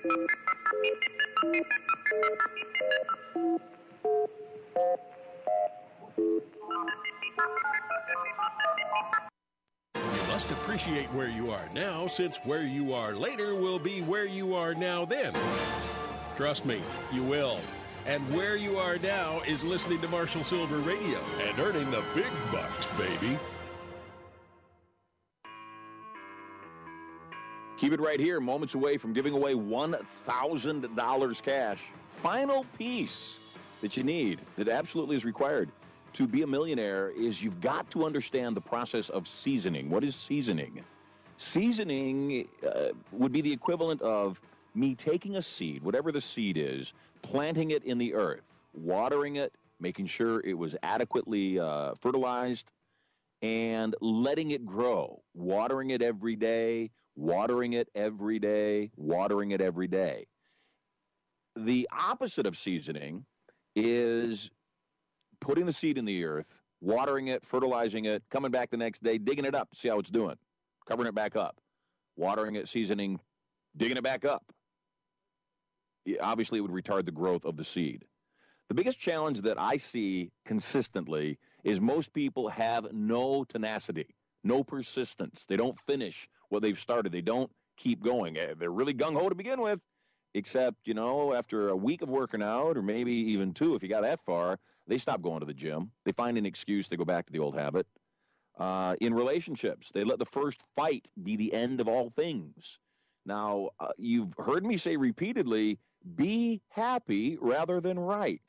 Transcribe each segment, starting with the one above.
Must appreciate where you are now, since where you are later will be where you are now then. Trust me, you will. And where you are now is listening to Marshall Silver Radio and earning the big bucks, baby. Keep it right here, moments away from giving away $1,000 cash. Final piece that you need, that absolutely is required to be a millionaire, is you've got to understand the process of seasoning. What is seasoning? Seasoning would be the equivalent of me taking a seed, whatever the seed is, planting it in the earth, watering it, making sure it was adequately fertilized, and letting it grow, watering it every day, watering it every day, watering it every day. The opposite of seasoning is putting the seed in the earth, watering it, fertilizing it, coming back the next day, digging it up to see how it's doing, covering it back up, watering it, seasoning, digging it back up. Obviously, it would retard the growth of the seed. The biggest challenge that I see consistently is most people have no tenacity, no persistence. They don't finish what they've started. They don't keep going. They're really gung-ho to begin with, except, after a week of working out, or maybe even 2 if you got that far, they stop going to the gym. They find an excuse. They go back to the old habit. In relationships, they let the first fight be the end of all things. Now, you've heard me say repeatedly, be happy rather than right.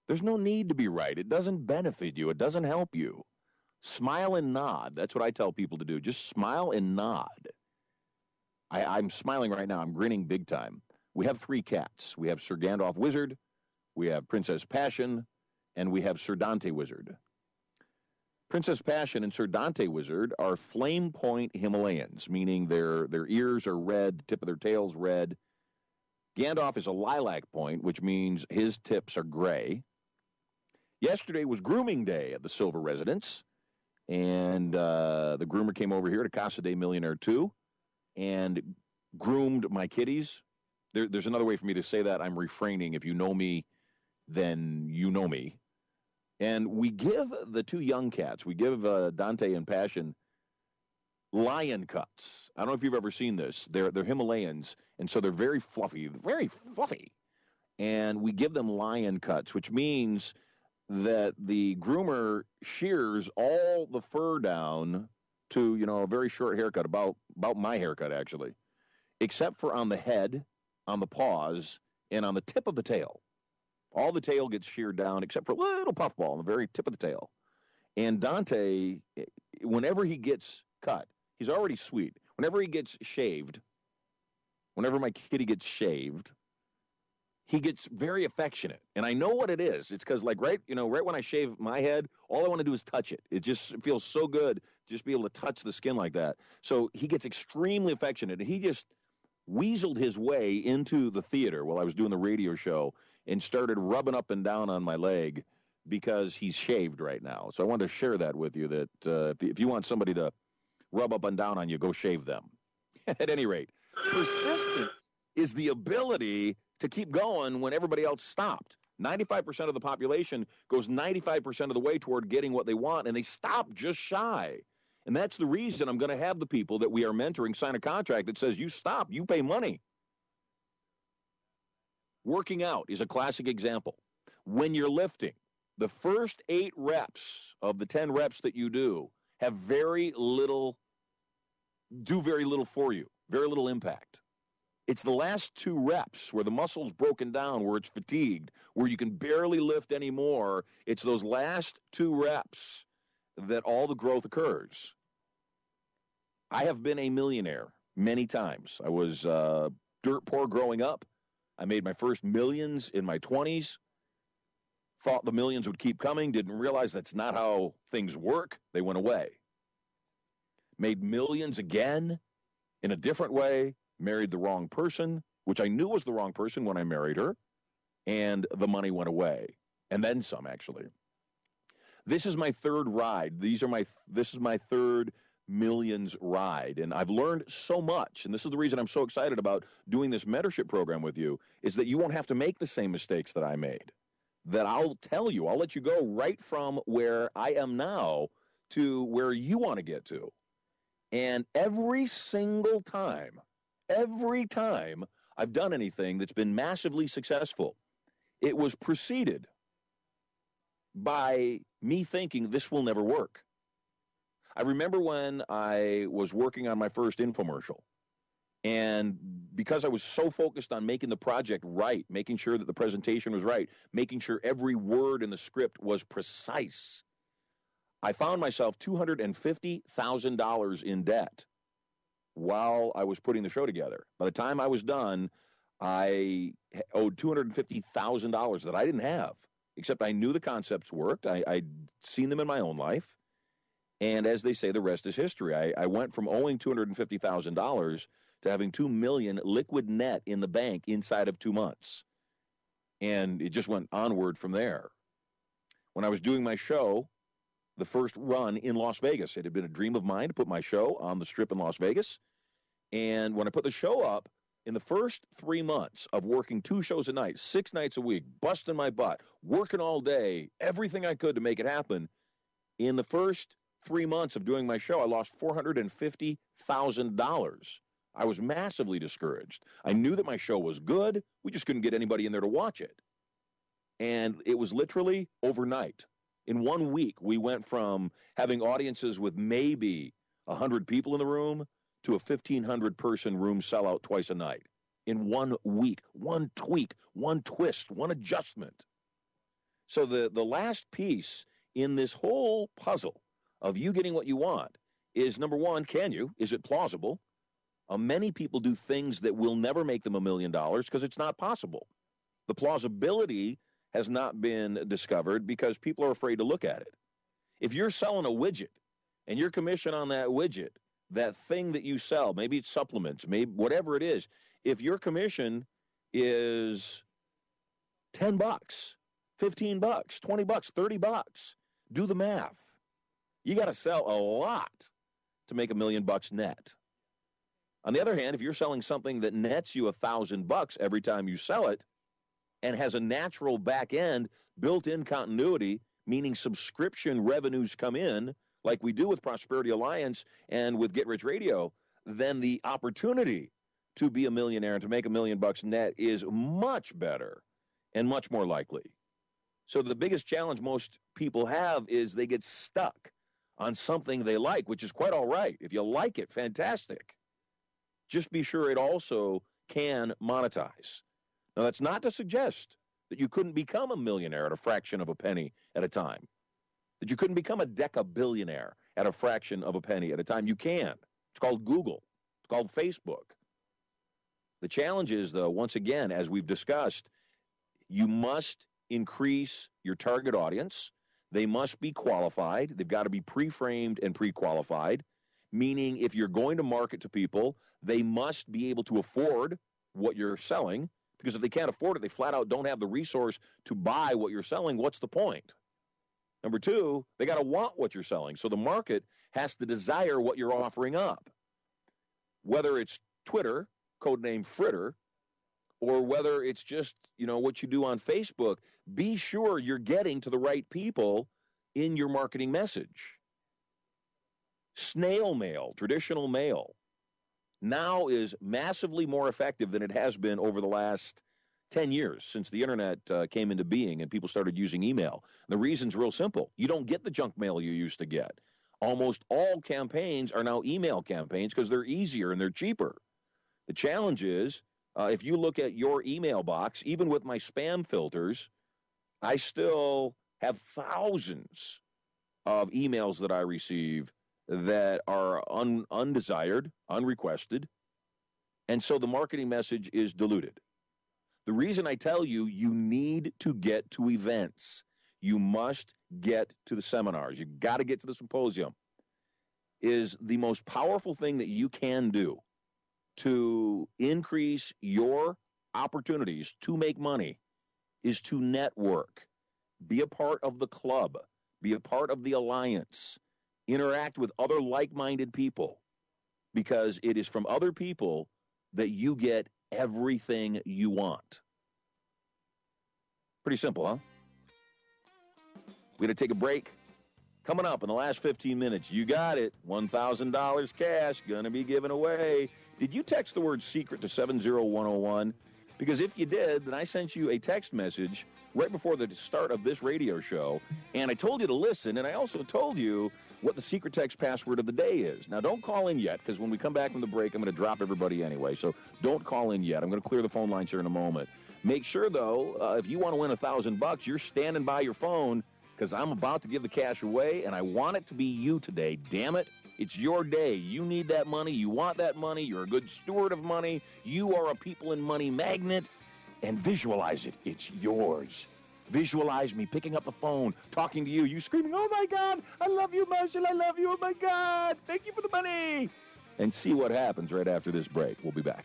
There's no need to be right. It doesn't benefit you. It doesn't help you. Smile and nod. That's what I tell people to do. Just smile and nod. I'm smiling right now. I'm grinning big time. We have 3 cats. We have Sir Gandalf Wizard, we have Princess Passion, and we have Sir Dante Wizard. Princess Passion and Sir Dante Wizard are flame point Himalayans, meaning their ears are red, the tip of their tail's red. Gandalf is a lilac point, which means his tips are gray. Yesterday was grooming day at the Silver Residence, and the groomer came over here to Casa de Millionaire 2 and groomed my kitties. There's another way for me to say that. I'm refraining. If you know me, then you know me. And we give the 2 young cats, we give Dante and Passion lion cuts. I don't know if you've ever seen this. They're Himalayans, and so they're very fluffy, very fluffy. And we give them lion cuts, which means that the groomer shears all the fur down to, a very short haircut, about my haircut, actually, except for on the head, on the paws, and on the tip of the tail. All the tail gets sheared down except for a little puffball on the very tip of the tail. And Dante, whenever he gets cut, he's already sweet. Whenever he gets shaved, whenever my kitty gets shaved, he gets very affectionate. And I know what it is. It's because, right when I shave my head, all I want to do is touch it. It just feels so good to just be able to touch the skin like that. So he gets extremely affectionate. And he just weaseled his way into the theater while I was doing the radio show and started rubbing up and down on my leg because he's shaved right now. So I wanted to share that with you, that if you want somebody to rub up and down on you, go shave them. At any rate, persistence is the ability to keep going when everybody else stopped. 95% of the population goes 95% of the way toward getting what they want, and they stop just shy. And that's the reason I'm going to have the people that we are mentoring sign a contract that says, you stop, you pay money. Working out is a classic example. When you're lifting, the first 8 reps of the 10 reps that you do have very little for you, very little impact. It's the last 2 reps where the muscle's broken down, where it's fatigued, where you can barely lift anymore. It's those last 2 reps that all the growth occurs. I have been a millionaire many times. I was dirt poor growing up. I made my first millions in my 20s. Thought the millions would keep coming. Didn't realize that's not how things work. They went away. Made millions again in a different way. Married the wrong person, which I knew was the wrong person when I married her. And the money went away. And then some, actually. This is my 3rd ride. This is my 3rd millions ride. And I've learned so much, and this is the reason I'm so excited about doing this mentorship program with you, is that you won't have to make the same mistakes that I made. That I'll tell you, I'll let you go right from where I am now to where you want to get to. And every time I've done anything that's been massively successful, it was preceded by me thinking this will never work. I remember when I was working on my first infomercial, and because I was so focused on making the project right, making sure that the presentation was right, making sure every word in the script was precise, I found myself $250,000 in debt while I was putting the show together. By the time I was done, I owed $250,000 that I didn't have, except I knew the concepts worked. I'd seen them in my own life. And as they say, the rest is history. I went from owing $250,000 to having $2 million liquid net in the bank inside of 2 months. And it just went onward from there. When I was doing my show, the first run in Las Vegas, it had been a dream of mine to put my show on the Strip in Las Vegas. And when I put the show up, in the first 3 months of working 2 shows a night, 6 nights a week, busting my butt, working all day, everything I could to make it happen, in the first 3 months of doing my show, I lost $450,000. I was massively discouraged. I knew that my show was good. We just couldn't get anybody in there to watch it. And it was literally overnight. In 1 week, we went from having audiences with maybe 100 people in the room to a 1,500-person room sellout twice a night. In 1 week, one tweak, one twist, one adjustment. So the last piece in this whole puzzle of you getting what you want is, number one, can you? Is it plausible? Many people do things that will never make them $1 million because it's not possible. The plausibility has not been discovered because people are afraid to look at it. If you're selling a widget and your commission on that widget, that thing that you sell, maybe it's supplements, maybe whatever it is, if your commission is $10, $15, $20, $30, do the math. You got to sell a lot to make $1 million net. On the other hand, if you're selling something that nets you $1,000 every time you sell it and has a natural back end, built-in continuity, meaning subscription revenues come in, like we do with Prosperity Alliance and with Get Rich Radio, then the opportunity to be a millionaire and to make $1 million net is much better and much more likely. So the biggest challenge most people have is they get stuck on something they like, which is quite all right. If you like it, fantastic. Just be sure it also can monetize. Now, that's not to suggest that you couldn't become a millionaire at a fraction of a penny at a time, that you couldn't become a decabillionaire at a fraction of a penny at a time. You can. It's called Google. It's called Facebook. The challenge is, though, once again, as we've discussed, you must increase your target audience. They must be qualified. They've got to be pre-framed and pre-qualified, meaning if you're going to market to people, they must be able to afford what you're selling, because if they can't afford it, they flat out don't have the resource to buy what you're selling. What's the point? Number two, they got to want what you're selling. So the market has to desire what you're offering up. Whether it's Twitter, codename Fritter, or whether it's just, what you do on Facebook, be sure you're getting to the right people in your marketing message. Snail mail, traditional mail, now is massively more effective than it has been over the last 10 years since the internet came into being and people started using email. The reason's real simple. You don't get the junk mail you used to get. Almost all campaigns are now email campaigns because they're easier and they're cheaper. The challenge is, if you look at your email box, even with my spam filters, I still have thousands of emails that I receive that are undesired, unrequested, and so the marketing message is diluted. The reason I tell you, you need to get to events. You must get to the seminars. You got to get to the symposium. Is the most powerful thing that you can do to increase your opportunities to make money is to network. Be a part of the club. Be a part of the alliance. Interact with other like-minded people, because it is from other people that you get everything you want. Pretty simple, huh? We're going to take a break. Coming up in the last 15 minutes, you got it. $1,000 cash going to be given away. Did you text the word secret to 70101? Because if you did, then I sent you a text message right before the start of this radio show, and I told you to listen, and I also told you what the secret text password of the day is. Now, don't call in yet, because when we come back from the break, I'm going to drop everybody anyway, so don't call in yet. I'm going to clear the phone lines here in a moment. Make sure, though, if you want to win $1,000, you're standing by your phone, because I'm about to give the cash away, and I want it to be you today. Damn it. It's your day. You need that money. You want that money. You're a good steward of money. You are a people and money magnet. And visualize it. It's yours. Visualize me picking up the phone, talking to you, you screaming, "Oh, my God, I love you, Marshall. I love you. Oh, my God. Thank you for the money." And see what happens right after this break. We'll be back.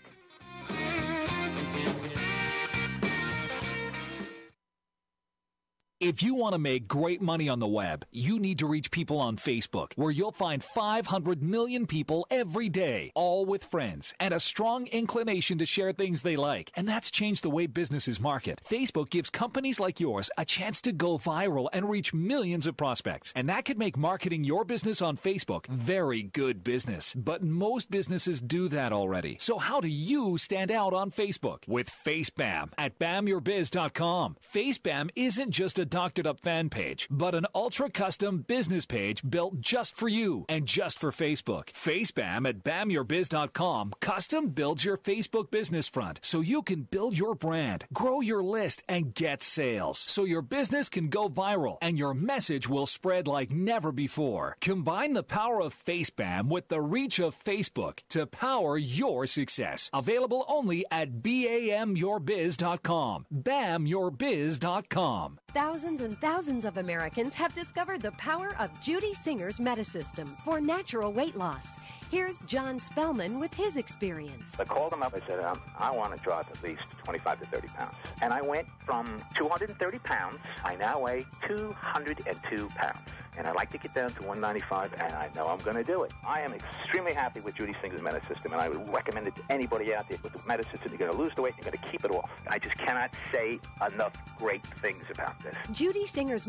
If you want to make great money on the web, you need to reach people on Facebook, where you'll find 500 million people every day, all with friends and a strong inclination to share things they like. And that's changed the way businesses market. Facebook gives companies like yours a chance to go viral and reach millions of prospects. And that could make marketing your business on Facebook very good business. But most businesses do that already. So how do you stand out on Facebook? With FaceBam at BamYourBiz.com. FaceBam isn't just a doctored up fan page, but an ultra custom business page built just for you and just for Facebook. FaceBam at BamYourBiz.com custom builds your Facebook business front so you can build your brand, grow your list, and get sales so your business can go viral and your message will spread like never before. Combine the power of FaceBam with the reach of Facebook to power your success. Available only at BamYourBiz.com. BamYourBiz.com. Thousands and thousands of Americans have discovered the power of Judy Singer's Metasystem for natural weight loss. Here's John Spellman with his experience. I called him up. I said, I want to drop at least 25 to 30 pounds. And I went from 230 pounds. I now weigh 202 pounds. And I'd like to get down to 195, and I know I'm going to do it. I am extremely happy with Judy Singer's Metasystem, and I would recommend it to anybody out there with the Metasystem. You're going to lose the weight, you're going to keep it off. I just cannot say enough great things about this. Judy Singer's